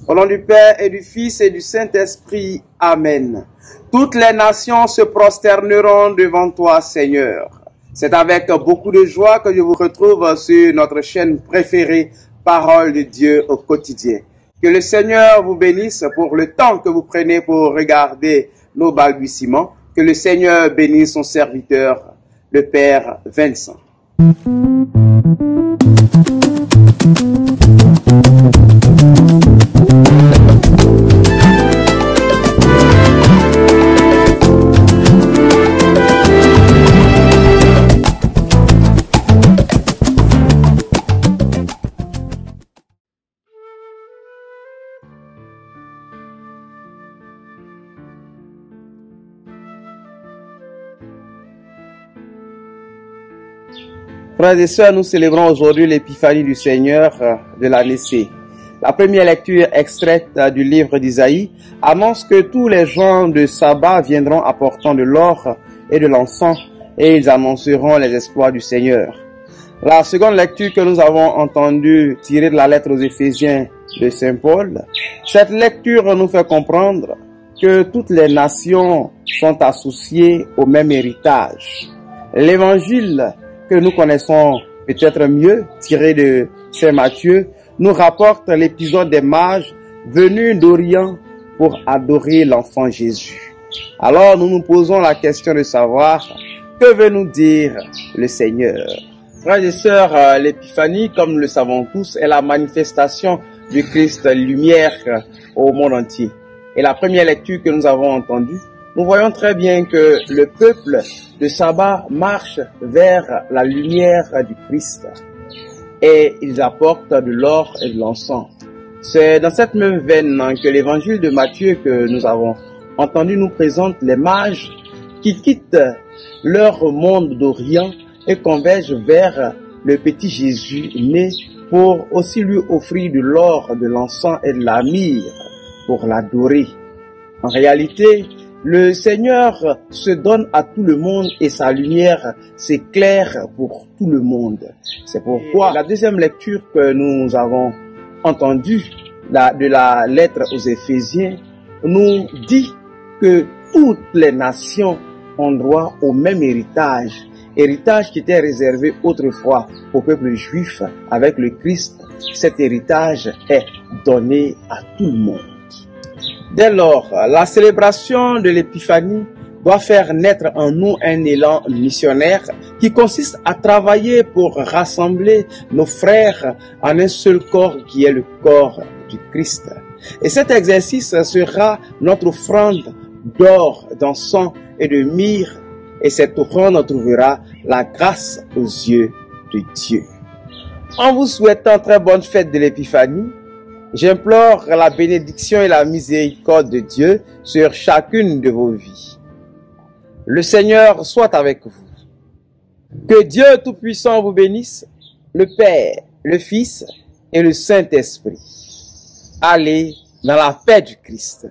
Au nom du Père et du Fils et du Saint-Esprit. Amen. Toutes les nations se prosterneront devant toi, Seigneur. C'est avec beaucoup de joie que je vous retrouve sur notre chaîne préférée, Parole de Dieu au quotidien. Que le Seigneur vous bénisse pour le temps que vous prenez pour regarder nos balbutiements. Que le Seigneur bénisse son serviteur, le Père Vincent. Frères et sœurs, nous célébrons aujourd'hui l'épiphanie du Seigneur de l'année C. La première lecture extraite du livre d'Isaïe annonce que tous les gens de Saba viendront apportant de l'or et de l'encens et ils annonceront les exploits du Seigneur. La seconde lecture que nous avons entendue tirée de la lettre aux Éphésiens de Saint Paul, cette lecture nous fait comprendre que toutes les nations sont associées au même héritage. L'évangile que nous connaissons peut-être mieux, tiré de Saint Matthieu, nous rapporte l'épisode des mages venus d'Orient pour adorer l'enfant Jésus. Alors nous nous posons la question de savoir que veut nous dire le Seigneur. Frères et sœurs, l'épiphanie, comme nous le savons tous, est la manifestation du Christ lumière au monde entier. Et la première lecture que nous avons entendue, nous voyons très bien que le peuple de Saba marche vers la lumière du Christ et ils apportent de l'or et de l'encens. C'est dans cette même veine que l'évangile de Matthieu que nous avons entendu nous présente les mages qui quittent leur monde d'Orient et convergent vers le petit Jésus né pour aussi lui offrir de l'or, de l'encens et de la myrrhe pour l'adorer. En réalité, le Seigneur se donne à tout le monde et sa lumière s'éclaire pour tout le monde. C'est pourquoi la deuxième lecture que nous avons entendue de la lettre aux Éphésiens nous dit que toutes les nations ont droit au même héritage. Héritage qui était réservé autrefois au peuple juif avec le Christ. Cet héritage est donné à tout le monde. Dès lors, la célébration de l'épiphanie doit faire naître en nous un élan missionnaire qui consiste à travailler pour rassembler nos frères en un seul corps qui est le corps du Christ. Et cet exercice sera notre offrande d'or, d'encens et de myrrhe, et cette offrande trouvera la grâce aux yeux de Dieu. En vous souhaitant très bonne fête de l'épiphanie, j'implore la bénédiction et la miséricorde de Dieu sur chacune de vos vies. Le Seigneur soit avec vous. Que Dieu Tout-Puissant vous bénisse, le Père, le Fils et le Saint-Esprit. Allez dans la paix du Christ.